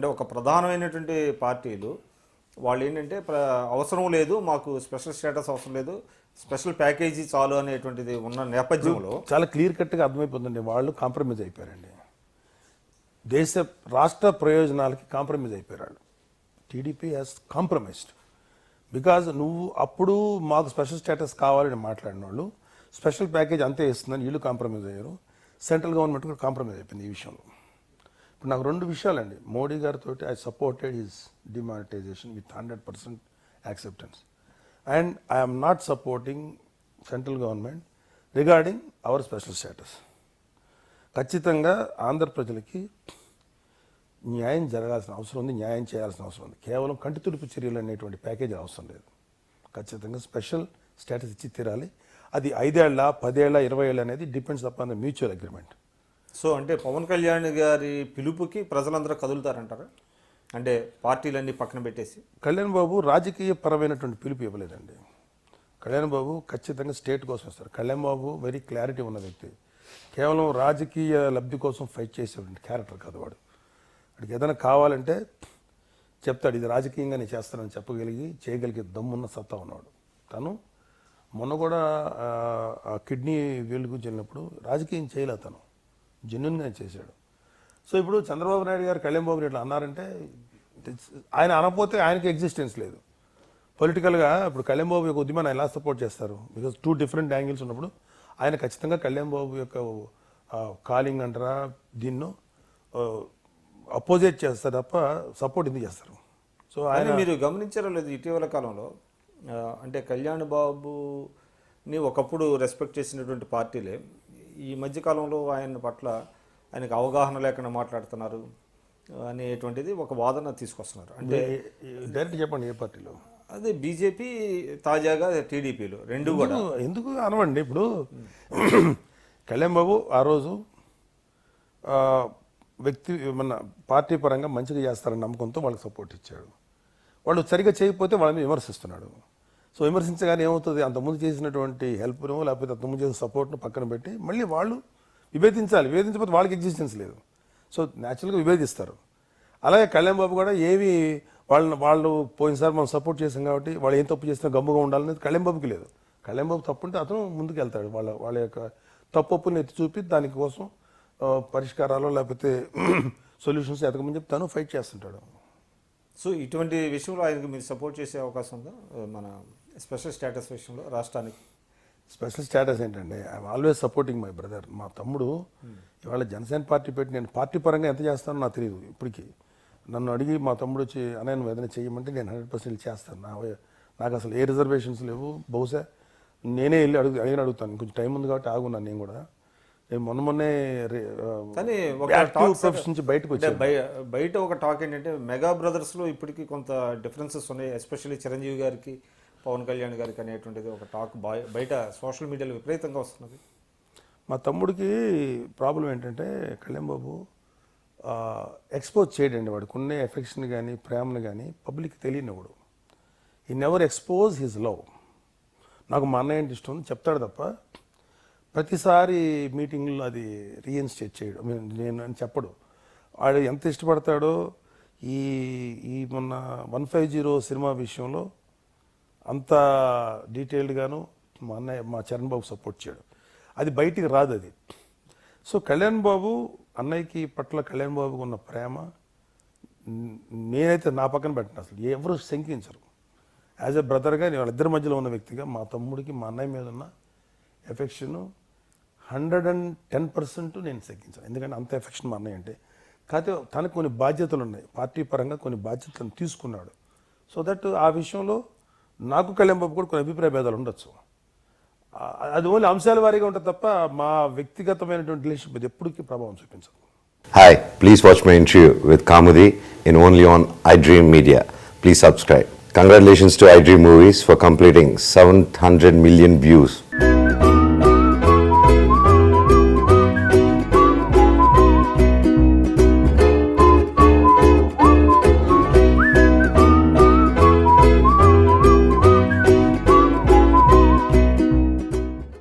అంటే ఒక ప్రధానమైనటువంటి పార్టీలు వాళ్ళు ఏంటంటే అవసరం లేదు, మాకు స్పెషల్ స్టేటస్ అవసరం లేదు, స్పెషల్ ప్యాకేజీ చాలు అనేటువంటిది ఉన్న నేపథ్యంలో చాలా క్లియర్ కట్గా అర్థమైపోతుందండి. వాళ్ళు కాంప్రమైజ్ అయిపోయారండి. రాష్ట్ర ప్రయోజనాలకి కాంప్రమైజ్ అయిపోయారు. టీడీపీ హ్యాస్ కాంప్రమైజ్డ్ బికాజ్ నువ్వు అప్పుడు మాకు స్పెషల్ స్టేటస్ కావాలని మాట్లాడిన వాళ్ళు స్పెషల్ ప్యాకేజ్ అంతే ఇస్తుందని వీళ్ళు కాంప్రమైజ్ అయ్యారు. సెంట్రల్ గవర్నమెంట్ కూడా కాంప్రమైజ్ అయిపోయింది ఈ విషయంలో. ఇప్పుడు నాకు 2 విషయాలండి. మోడీ గారితో I supported his demonetization with 100% acceptance and I'm not supporting central government regarding our special status. ఖచ్చితంగా ఆంధ్ర ప్రజలకి న్యాయం జరగాల్సిన అవసరం ఉంది, న్యాయం చేయాల్సిన అవసరం ఉంది. కేవలం కంటితుడుపు చర్యలు అనేటువంటి ప్యాకేజీ అవసరం లేదు. ఖచ్చితంగా స్పెషల్ స్టేటస్ ఇచ్చి తీరాలి. అది 5 ఏళ్ళ 10 ఏళ్ళ 20 ఏళ్ళ అనేది depends upon the mutual agreement. So అంటే పవన్ కళ్యాణ్ గారి పిలుపుకి ప్రజలందరూ కదులుతారంటారా? అంటే పార్టీలన్నీ పక్కన పెట్టేసి కళ్యాణ్ బాబు రాజకీయ పరమైనటువంటి పిలుపు ఇవ్వలేదండి. కళ్యాణ్ బాబు ఖచ్చితంగా స్టేట్ కోసం వస్తారు. కళ్యాణ్ బాబు వెరీ క్లారిటీ ఉన్న వ్యక్తి. కేవలం రాజకీయ లబ్ధి కోసం ఫైట్ చేసేటువంటి క్యారెక్టర్ కాదు వాడు. వాడికి ఏదైనా కావాలంటే చెప్తాడు, ఇది రాజకీయంగా నేను చేస్తానని చేయగలిగే దమ్మున్న సత్తా ఉన్నవాడు. తను మొన్న కూడా కిడ్నీ వీళ్ళ గురించి వెళ్ళినప్పుడు రాజకీయం చేయలేదు, తను జెన్యున్గా చేశాడు. సో ఇప్పుడు చంద్రబాబు నాయుడు గారు కళ్యాణ్ బాబుని ఇట్లా అన్నారంటే ఆయన అనకపోతే ఆయనకి ఎగ్జిస్టెన్స్ లేదు పొలిటికల్గా. ఇప్పుడు కళ్యాణ్ బాబు యొక్క ఉద్యమాన్ని ఎలా సపోర్ట్ చేస్తారు? బికాజ్ 2 డిఫరెంట్ యాంగిల్స్ ఉన్నప్పుడు ఆయన ఖచ్చితంగా కళ్యాణ్ బాబు యొక్క కాలింగ్ అంటారా దీన్ని అపోజిట్ చేస్తారు తప్ప సపోర్ట్ ఎందుకు చేస్తారు? సో ఆయన మీరు గమనించారో లేదు ఇటీవల కాలంలో అంటే కళ్యాణ్ బాబుని ఒకప్పుడు రెస్పెక్ట్ చేసినటువంటి పార్టీలే ఈ మధ్యకాలంలో ఆయన పట్ల ఆయనకు అవగాహన లేకుండా మాట్లాడుతున్నారు అనేటువంటిది ఒక వాదన తీసుకొస్తున్నారు. అంటే డైరెక్ట్ చెప్పండి, ఏ పార్టీలో? అదే బీజేపీ, తాజాగా టీడీపీలో రెండు కూడా. ఎందుకు అనవండి, ఇప్పుడు కళ్యాణ్ బాబు ఆ రోజు వ్యక్తి మన పార్టీ పరంగా మంచిగా చేస్తారని నమ్మకంతో వాళ్ళకి సపోర్ట్ ఇచ్చాడు. వాళ్ళు సరిగా చేయకపోతే వాళ్ళని విమర్శిస్తున్నాడు. సో విమర్శించగానే ఏమవుతుంది, అంతకుముందు చేసినటువంటి హెల్ప్ను లేకపోతే అంతకుముందు చేసిన సపోర్ట్ను పక్కన పెట్టి మళ్ళీ వాళ్ళు విభేదించాలి. విభేదించకపోతే వాళ్ళకి ఎగ్జిస్టెన్స్ లేదు. సో న్యాచురల్గా విభేదిస్తారు. అలాగే కళ్యాణ్ బాబు కూడా ఏవి వాళ్ళు పోయినసారి మనం సపోర్ట్ చేసాం కాబట్టి వాళ్ళు ఏం తప్పు చేసినా గమ్ముగా ఉండాలనేది కళ్యాణ్ బాబుకి లేదు. కళ్యాణ్ బాబు తప్పు ఉంటే అతను ముందుకు వెళ్తాడు. వాళ్ళ యొక్క తప్పుని ఎత్తి చూపి దానికోసం పరిష్కారాలు లేకపోతే సొల్యూషన్స్ ఎతకమని చెప్పి తను ఫైట్ చేస్తుంటాడు. సో ఇటువంటి విషయంలో ఆయనకు మీరు సపోర్ట్ చేసే అవకాశం ఉందా? మన స్పెషల్ స్టేటస్ విషయంలో రాష్ట్రానికి స్పెషల్ స్టేటస్ ఏంటంటే I'm always supporting my brother. మా తమ్ముడు ఇవాళ జనసేన పార్టీ పెట్టి నేను పార్టీ పరంగా ఎంత చేస్తానో నాకు తెలియదు. ఇప్పటికీ నన్ను అడిగి మా తమ్ముడు వచ్చి నేను ఏదైనా చేయమంటే నేను 100% చేస్తాను. నాకు అసలు ఏ రిజర్వేషన్స్ లేవు. బహుశా నేనే వెళ్ళి అడుగుతాను. కొంచెం టైం ఉంది కాబట్టి ఆగున్నాను. నేను కూడా మొన్నే కానీ నుంచి బయటకు వచ్చాను. బయట ఒక టాక్ ఏంటంటే మెగా బ్రదర్స్లో ఇప్పటికీ కొంత డిఫరెన్సెస్ ఉన్నాయి, ఎస్పెషల్లీ చిరంజీవి గారికి పవన్ కళ్యాణ్ గారికి అనేటువంటిది ఒక టాక్ బయట సోషల్ మీడియాలో విపరీతంగా వస్తున్నది. మా తమ్ముడికి ప్రాబ్లం ఏంటంటే కళ్యాణ్ బాబు ఎక్స్పోజ్ చేయడండి. వాడికి ఉన్న ఎఫెక్షన్ కానీ ప్రేమను కానీ పబ్లిక్ తెలియనివాడు. ఈ నెవర్ ఎక్స్పోజ్ హిజ్ లవ్. నాకు మా అన్నయ్య అంటే ఇష్టం చెప్తాడు తప్ప ప్రతిసారి మీటింగ్లో అది రీఇన్స్టేట్ చేయడం నేను చెప్పడు. వాడు ఎంత ఇష్టపడతాడో ఈ మొన్న 150 సినిమా విషయంలో అంత డీటెయిల్డ్గాను మా అన్నయ్య మా చరణ్ బాబు సపోర్ట్ చేయడు. అది బయటికి రాదు అది. సో కళ్యాణ్ బాబు అన్నయ్యకి పట్ల కళ్యాణ్ బాబుకు ఉన్న ప్రేమ నేనైతే నా పక్కన పెట్టిన అసలు ఎవరు శంకించరు. యాజ్ ఎ బ్రదర్గా వాళ్ళిద్దరి మధ్యలో ఉన్న వ్యక్తిగా మా తమ్ముడికి మా అన్నయ్య మీద ఉన్న ఎఫెక్షన్ 110% నేను శంకించాను. ఎందుకంటే అంత ఎఫెక్షన్ మా అన్నయ్య అంటే. కాకపోతే తనకు కొన్ని బాధ్యతలు ఉన్నాయి, పార్టీ పరంగా కొన్ని బాధ్యతలను తీసుకున్నాడు. సో దట్ ఆ విషయంలో నాకు కళ్యాణ్ బాబు కూడా కొన్ని అభిప్రాయ భేదాలు ఉండొచ్చు. అది ఓన్లీ అంశాల వారీగా ఉంటుంది తప్ప మా వ్యక్తిగతమైనటువంటి రిలేషన్షిప్ అది ఎప్పటికీ ప్రభావం చూపించదు. Hi, please watch my interview with Kamudi in only on iDream Media. Please subscribe. Congratulations to iDream Movies for completing 700 million views.